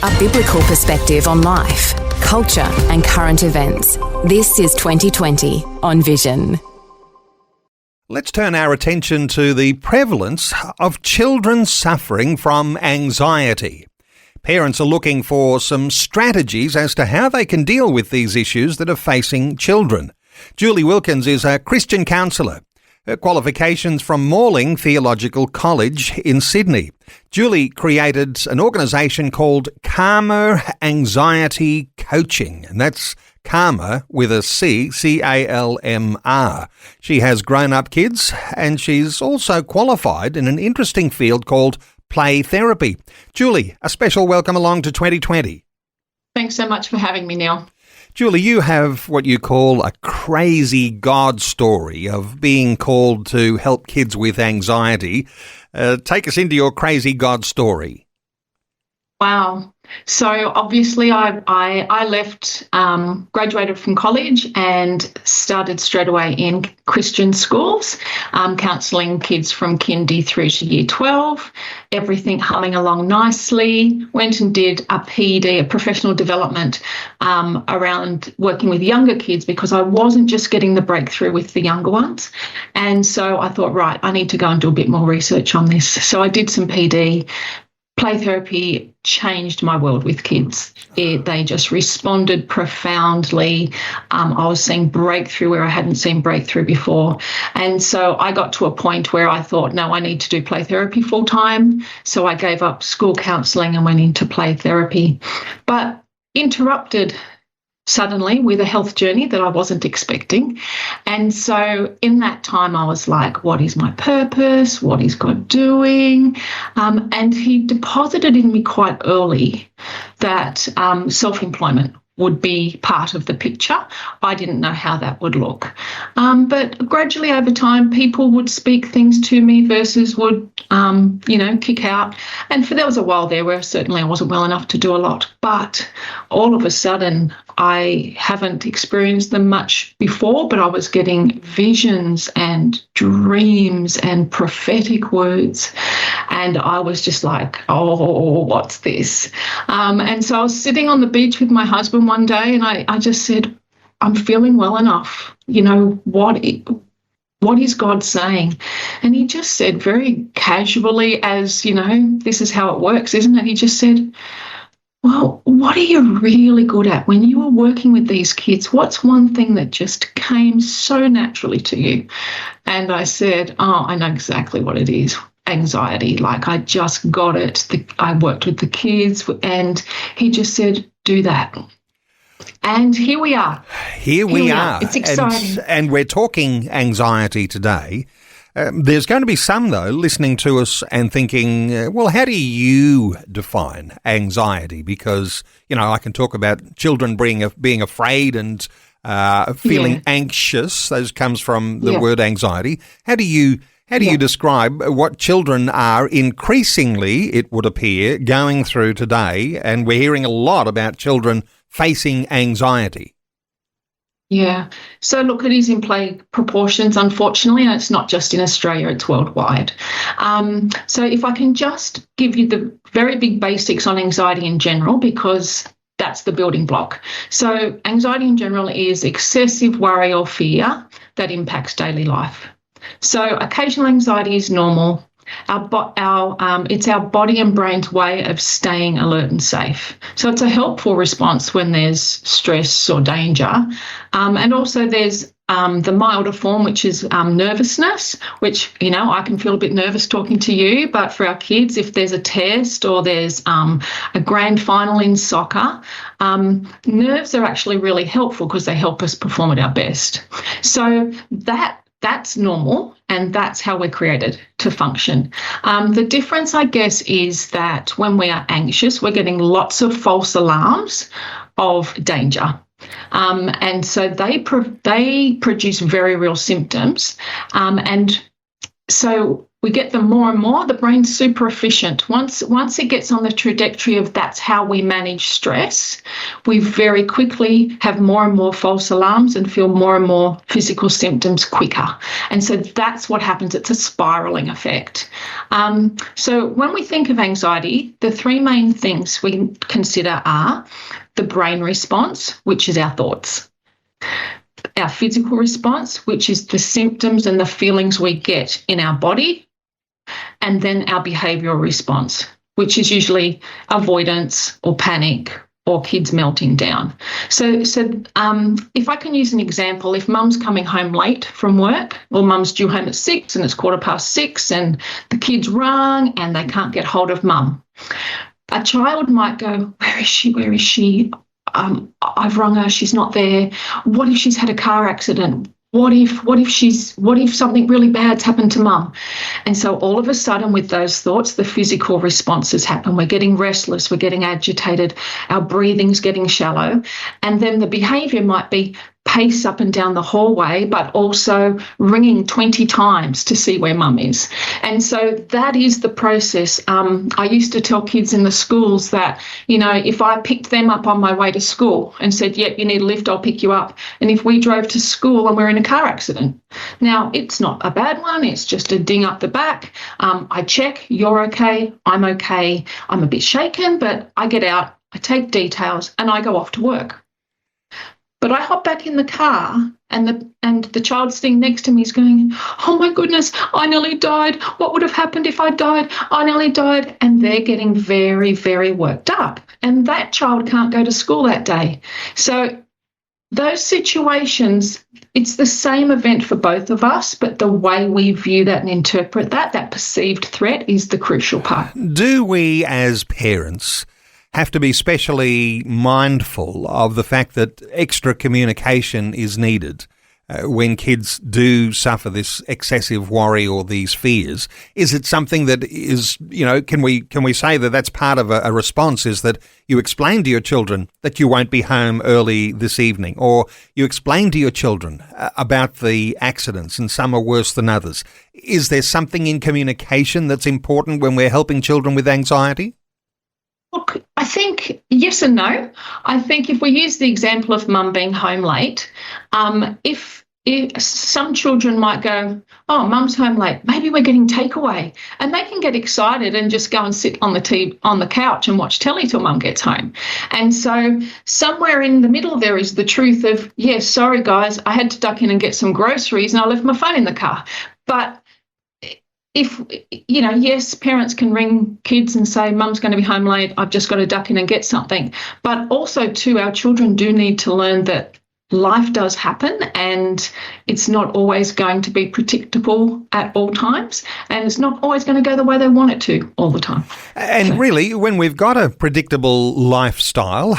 A biblical perspective on life, culture and current events. This is 2020 on Vision. Let's turn our attention to the prevalence of children suffering from anxiety. Parents are looking for some strategies as to how they can deal with these issues that are facing children. Julie Wilkins is a Christian counsellor. Her qualifications from Morling Theological College in Sydney. Julie created an organisation called Calmer Anxiety Coaching, and that's Calmer with a C, C-A-L-M-R. She has grown-up kids, and she's also qualified in an interesting field called play therapy. Julie, a special welcome along to 2020. Thanks so much for having me, Neil. Julie, you have what you call a crazy God story of being called to help kids with anxiety. Take us into your crazy God story. Wow. So obviously I left, graduated from college and started straight away in Christian schools, counselling kids from kindy through to year 12, everything humming along nicely. Went and did a PED, a professional development, around working with younger kids because I wasn't just getting the breakthrough with the younger ones. And so I thought, right, I need to go and do a bit more research on this. So I did some PED. Play therapy changed my world with kids. They just responded profoundly. I was seeing breakthrough where I hadn't seen breakthrough before. And so I got to a point where I thought, no, I need to do play therapy full time. So I gave up school counselling and went into play therapy. But interrupted suddenly with a health journey that I wasn't expecting. And so in that time, I was like, what is my purpose? What is God doing? And he deposited in me quite early that self-employment would be part of the picture. I didn't know how that would look. But gradually over time, people would speak things to me versus would, kick out. And there was a while there where certainly I wasn't well enough to do a lot. But all of a sudden, I haven't experienced them much before, but I was getting visions and dreams and prophetic words. And I was just like, oh, what's this? And so I was sitting on the beach with my husband one day and I just said, I'm feeling well enough. What is God saying? And he just said very casually, as, this is how it works, isn't it? He just said, well, what are you really good at? When you were working with these kids, what's one thing that just came so naturally to you? And I said, I know exactly what it is. Anxiety. Like I just got it. I worked with the kids and he just said, do that. And here we are. Here we are. It's exciting. And we're talking anxiety today. There's going to be some, though, listening to us and thinking, well, how do you define anxiety? Because, I can talk about children being afraid and feeling anxious. Those comes from the word anxiety. How do you describe what children are increasingly, it would appear, going through today? And we're hearing a lot about children facing anxiety. Yeah. So look, it is in play proportions, unfortunately, and it's not just in Australia, it's worldwide. So if I can just give you the very big basics on anxiety in general, because that's the building block. So anxiety in general is excessive worry or fear that impacts daily life. So occasional anxiety is normal. It's our body and brain's way of staying alert and safe. So it's a helpful response when there's stress or danger. And also there's the milder form, which is nervousness, which, I can feel a bit nervous talking to you. But for our kids, if there's a test or there's a grand final in soccer, nerves are actually really helpful because they help us perform at our best. So that's normal, and that's how we're created to function. The difference, I guess, is that when we are anxious, we're getting lots of false alarms of danger. And so they produce very real symptoms. And so we get them more and more, the brain's super efficient. Once it gets on the trajectory of that's how we manage stress, we very quickly have more and more false alarms and feel more and more physical symptoms quicker. And so that's what happens. It's a spiraling effect. So when we think of anxiety, the three main things we consider are the brain response, which is our thoughts, our physical response, which is the symptoms and the feelings we get in our body, and then our behavioural response, which is usually avoidance or panic or kids melting down. So if I can use an example, if mum's coming home late from work, or mum's due home at 6 and it's 6:15 and the kids rung and they can't get hold of mum, a child might go, where is she? Where is she? I've rung her, she's not there. What if she's had a car accident? What if something really bad's happened to mum? And so all of a sudden with those thoughts, the physical responses happen. We're getting restless, we're getting agitated, our breathing's getting shallow. And then the behaviour might be pace up and down the hallway, but also ringing 20 times to see where mum is. And so that is the process. I used to tell kids in the schools that, if I picked them up on my way to school and said, yep, you need a lift, I'll pick you up. And if we drove to school and we're in a car accident, now it's not a bad one, it's just a ding up the back. I check, you're okay, I'm okay. I'm a bit shaken, but I get out, I take details and I go off to work. But I hop back in the car and the child sitting next to me is going, oh my goodness, I nearly died. What would have happened if I died? I nearly died. And they're getting very, very worked up. And that child can't go to school that day. So those situations, it's the same event for both of us, but the way we view that and interpret that perceived threat is the crucial part. Do we as parents have to be specially mindful of the fact that extra communication is needed when kids do suffer this excessive worry or these fears? Is it something that is, can we say that that's part of a response, is that you explain to your children that you won't be home early this evening, or you explain to your children about the accidents and some are worse than others? Is there something in communication that's important when we're helping children with anxiety? Look, I think yes and no. I think if we use the example of mum being home late, if some children might go, oh, mum's home late, maybe we're getting takeaway, and they can get excited and just go and sit on the couch and watch telly till mum gets home. And so somewhere in the middle there is the truth of, yes, sorry guys, I had to duck in and get some groceries and I left my phone in the car. But if, yes, parents can ring kids and say, mum's going to be home late, I've just got to duck in and get something. But also, too, our children do need to learn that life does happen and it's not always going to be predictable at all times, and it's not always going to go the way they want it to all the time. And really, when we've got a predictable lifestyle,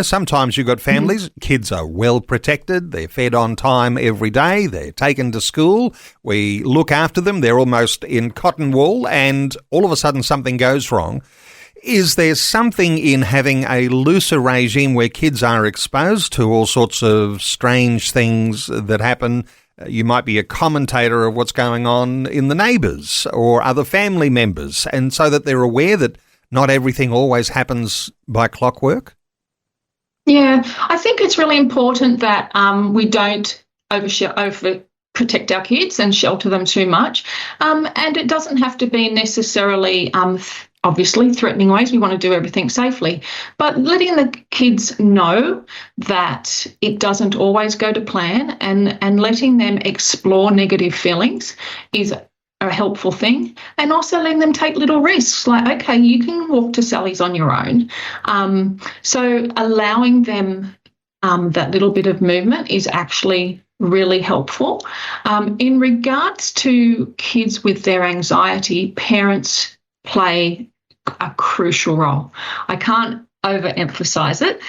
sometimes you've got families, kids are well protected, they're fed on time every day, they're taken to school, we look after them, they're almost in cotton wool, and all of a sudden something goes wrong. Is there something in having a looser regime where kids are exposed to all sorts of strange things that happen? You might be a commentator of what's going on in the neighbours or other family members, and so that they're aware that not everything always happens by clockwork? Yeah, I think it's really important that we don't over protect our kids and shelter them too much. And it doesn't have to be necessarily obviously threatening ways. We want to do everything safely, but letting the kids know that it doesn't always go to plan and letting them explore negative feelings is a helpful thing. And also letting them take little risks, like, okay, you can walk to Sally's on your own. So allowing them that little bit of movement is actually really helpful. In regards to kids with their anxiety, parents play a crucial role. I can't overemphasize it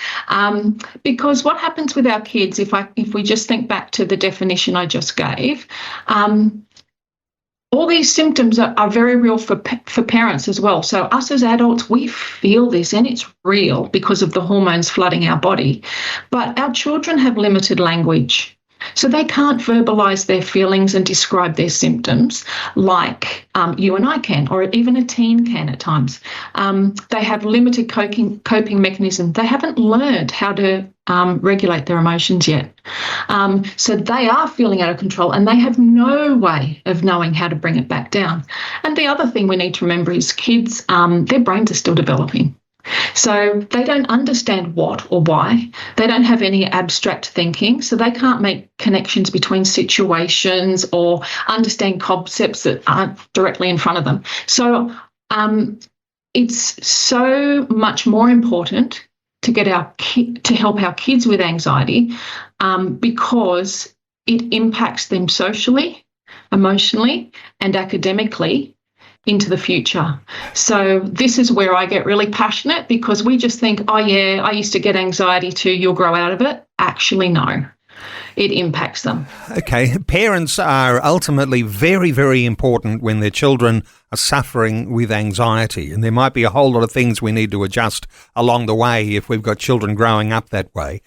because what happens with our kids, if we just think back to the definition I just gave, all these symptoms are very real for parents as well. So us as adults, we feel this and it's real because of the hormones flooding our body. But our children have limited language. So they can't verbalise their feelings and describe their symptoms like you and I can, or even a teen can at times. They have limited coping mechanisms. They haven't learned how to regulate their emotions yet. So they are feeling out of control and they have no way of knowing how to bring it back down. And the other thing we need to remember is kids, their brains are still developing. So they don't understand what or why. They don't have any abstract thinking, so they can't make connections between situations or understand concepts that aren't directly in front of them. So it's so much more important to get to help our kids with anxiety because it impacts them socially, emotionally, and academically into the future. So this is where I get really passionate because we just think, oh yeah, I used to get anxiety too, you'll grow out of it. Actually, no, it impacts them. Okay, parents are ultimately very, very important when their children are suffering with anxiety, and there might be a whole lot of things we need to adjust along the way if we've got children growing up that way.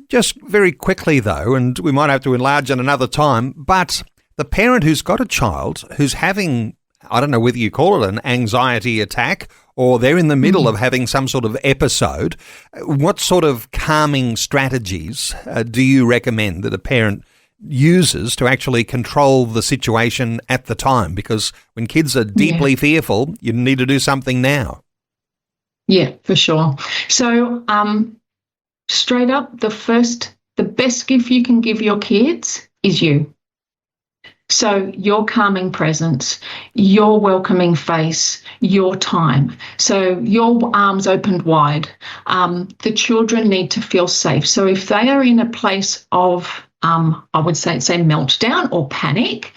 Just very quickly though, and we might have to enlarge on another time, but the parent who's got a child who's having, I don't know whether you call it an anxiety attack or they're in the middle of having some sort of episode, what sort of calming strategies do you recommend that a parent uses to actually control the situation at the time? Because when kids are deeply fearful, you need to do something now. Yeah, for sure. So straight up, the best gift you can give your kids is you. So your calming presence, your welcoming face, your time. So your arms opened wide. The children need to feel safe. So if they are in a place of, I would say meltdown or panic,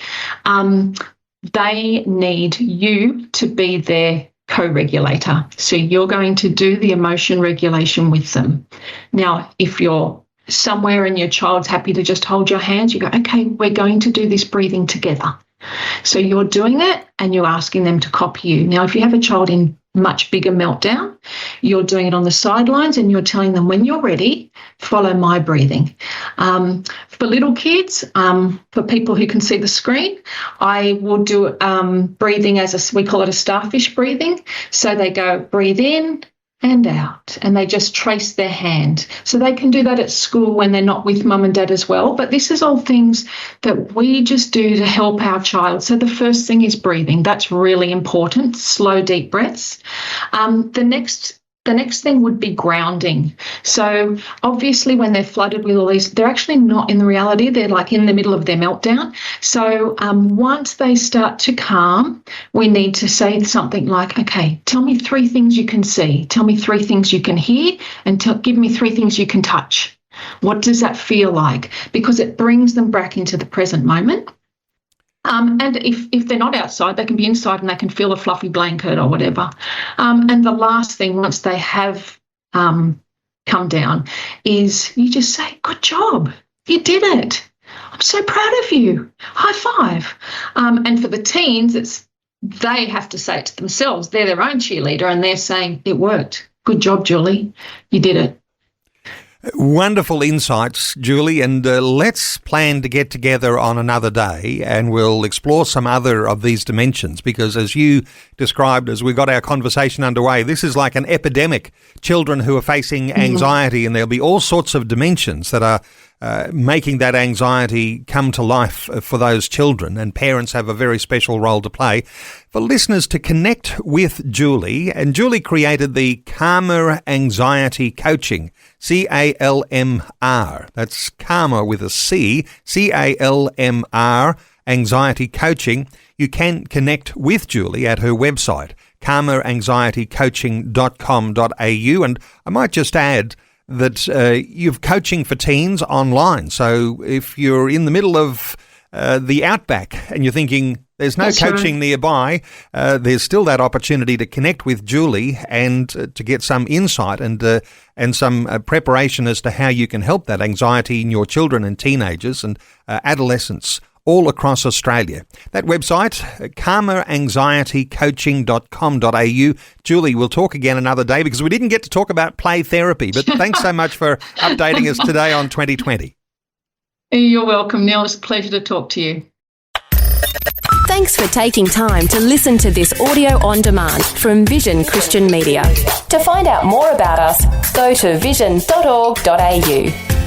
they need you to be their co-regulator. So you're going to do the emotion regulation with them. Now, if you're somewhere and your child's happy to just hold your hands, you go, okay, we're going to do this breathing together. So you're doing that and you're asking them to copy you. Now, if you have a child in much bigger meltdown, you're doing it on the sidelines and you're telling them, when you're ready, follow my breathing. For little kids, for people who can see the screen, I will do breathing we call it a starfish breathing. So they go, breathe in and out, and they just trace their hand. So they can do that at school when they're not with mum and dad as well. But this is all things that we just do to help our child. So the first thing is breathing. That's really important. Slow, deep breaths. The next thing would be grounding. So obviously when they're flooded with all these, they're actually not in the reality. They're like in the middle of their meltdown. So once they start to calm, we need to say something like, okay, tell me 3 things you can see. Tell me 3 things you can hear, and give me 3 things you can touch. What does that feel like? Because it brings them back into the present moment. And if they're not outside, they can be inside and they can feel a fluffy blanket or whatever. And the last thing, once they have come down, is you just say, good job, you did it. I'm so proud of you. High five. And for the teens, they have to say it to themselves. They're their own cheerleader and they're saying, it worked. Good job, Julie. You did it. Wonderful insights, Julie, and let's plan to get together on another day and we'll explore some other of these dimensions because as you described as we got our conversation underway, this is like an epidemic. Children who are facing anxiety and there'll be all sorts of dimensions that are making that anxiety come to life for those children, and parents have a very special role to play. For listeners to connect with Julie, and Julie created the Calmer Anxiety Coaching, CALMR. That's Calmer with a C, CALMR, Anxiety Coaching. You can connect with Julie at her website, calmeranxietycoaching.com.au, and I might just add that you've coaching for teens online. So if you're in the middle of the outback and you're thinking there's no That's coaching right. nearby, there's still that opportunity to connect with Julie and to get some insight and some preparation as to how you can help that anxiety in your children and teenagers and adolescents all across Australia. That website, calmeranxietycoaching.com.au. Julie, we'll talk again another day because we didn't get to talk about play therapy, but thanks so much for updating us today on 2020. You're welcome, Neil. It's a pleasure to talk to you. Thanks for taking time to listen to this audio on demand from Vision Christian Media. To find out more about us, go to vision.org.au.